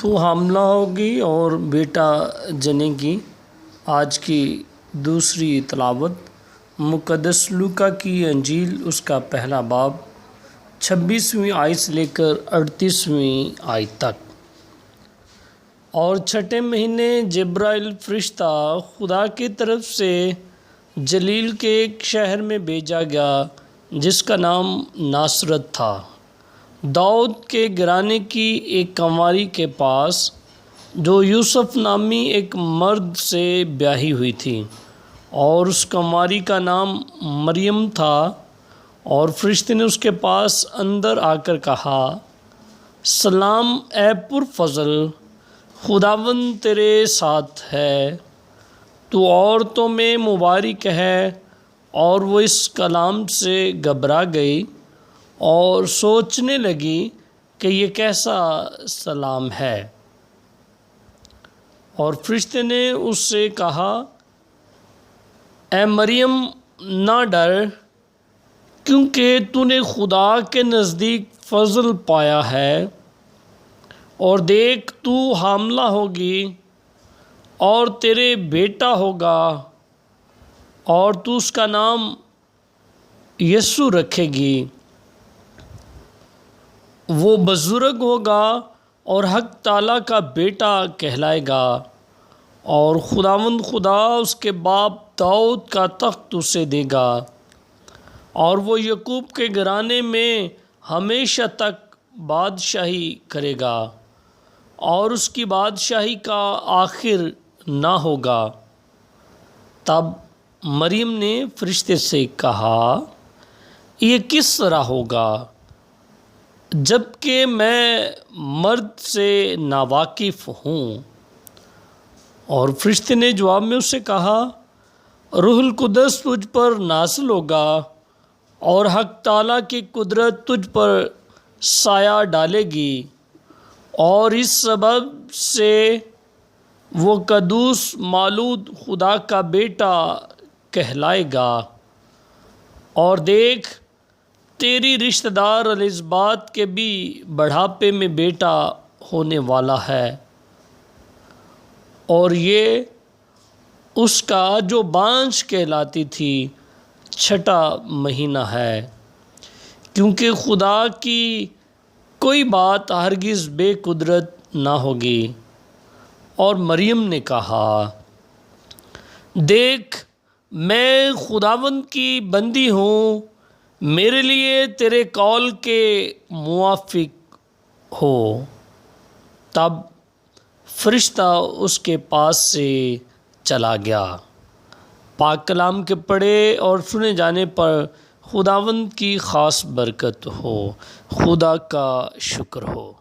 تو حاملہ ہوگی اور بیٹا جنے گی۔ آج کی دوسری تلاوت مقدس لوکا کی انجیل، اس کا پہلا باب 26ویں آیت سے لے کر 38ویں آیت تک۔ اور چھٹے مہینے جبرائیل فرشتہ خدا کی طرف سے جلیل کے ایک شہر میں بھیجا گیا جس کا نام ناصرت تھا، داؤد کے گھرانے کی ایک کنواری کے پاس، جو یوسف نامی ایک مرد سے بیاہی ہوئی تھی، اور اس کنواری کا نام مریم تھا۔ اور فرشتے نے اس کے پاس اندر آ کر کہا، سلام اے پرفضل، خداوند تیرے ساتھ ہے، تو عورتوں میں مبارک ہے۔ اور وہ اس کلام سے گھبرا گئی اور سوچنے لگی کہ یہ کیسا سلام ہے۔ اور فرشتے نے اس سے کہا، اے مریم نہ ڈر، کیونکہ تو نے خدا کے نزدیک فضل پایا ہے، اور دیکھ تو حاملہ ہوگی اور تیرے بیٹا ہوگا، اور تو اس کا نام یسوع رکھے گی۔ وہ بزرگ ہوگا اور حق تعالیٰ کا بیٹا کہلائے گا، اور خداوند خدا اس کے باپ داؤد کا تخت اسے دے گا، اور وہ یعقوب کے گھرانے میں ہمیشہ تک بادشاہی کرے گا، اور اس کی بادشاہی کا آخر نہ ہوگا۔ تب مریم نے فرشتے سے کہا، یہ کس طرح ہوگا جب کہ میں مرد سے ناواقف ہوں؟ اور فرشتے نے جواب میں اس سے کہا، روح القدس تجھ پر نازل ہوگا، اور حق تعالیٰ کی قدرت تجھ پر سایہ ڈالے گی، اور اس سبب سے وہ قدوس مولود خدا کا بیٹا کہلائے گا۔ اور دیکھ، تیری رشتہ دار الزبات کے بھی بڑھاپے میں بیٹا ہونے والا ہے، اور یہ اس کا جو بانجھ کہلاتی تھی 6واں مہینہ ہے، کیونکہ خدا کی کوئی بات ہرگز بے قدرت نہ ہوگی۔ اور مریم نے کہا، دیکھ میں خداوند کی بندی ہوں، میرے لیے تیرے قول کے موافق ہو۔ تب فرشتہ اس کے پاس سے چلا گیا۔ پاک کلام کے پڑھے اور سنے جانے پر خداوند کی خاص برکت ہو۔ خدا کا شکر ہو۔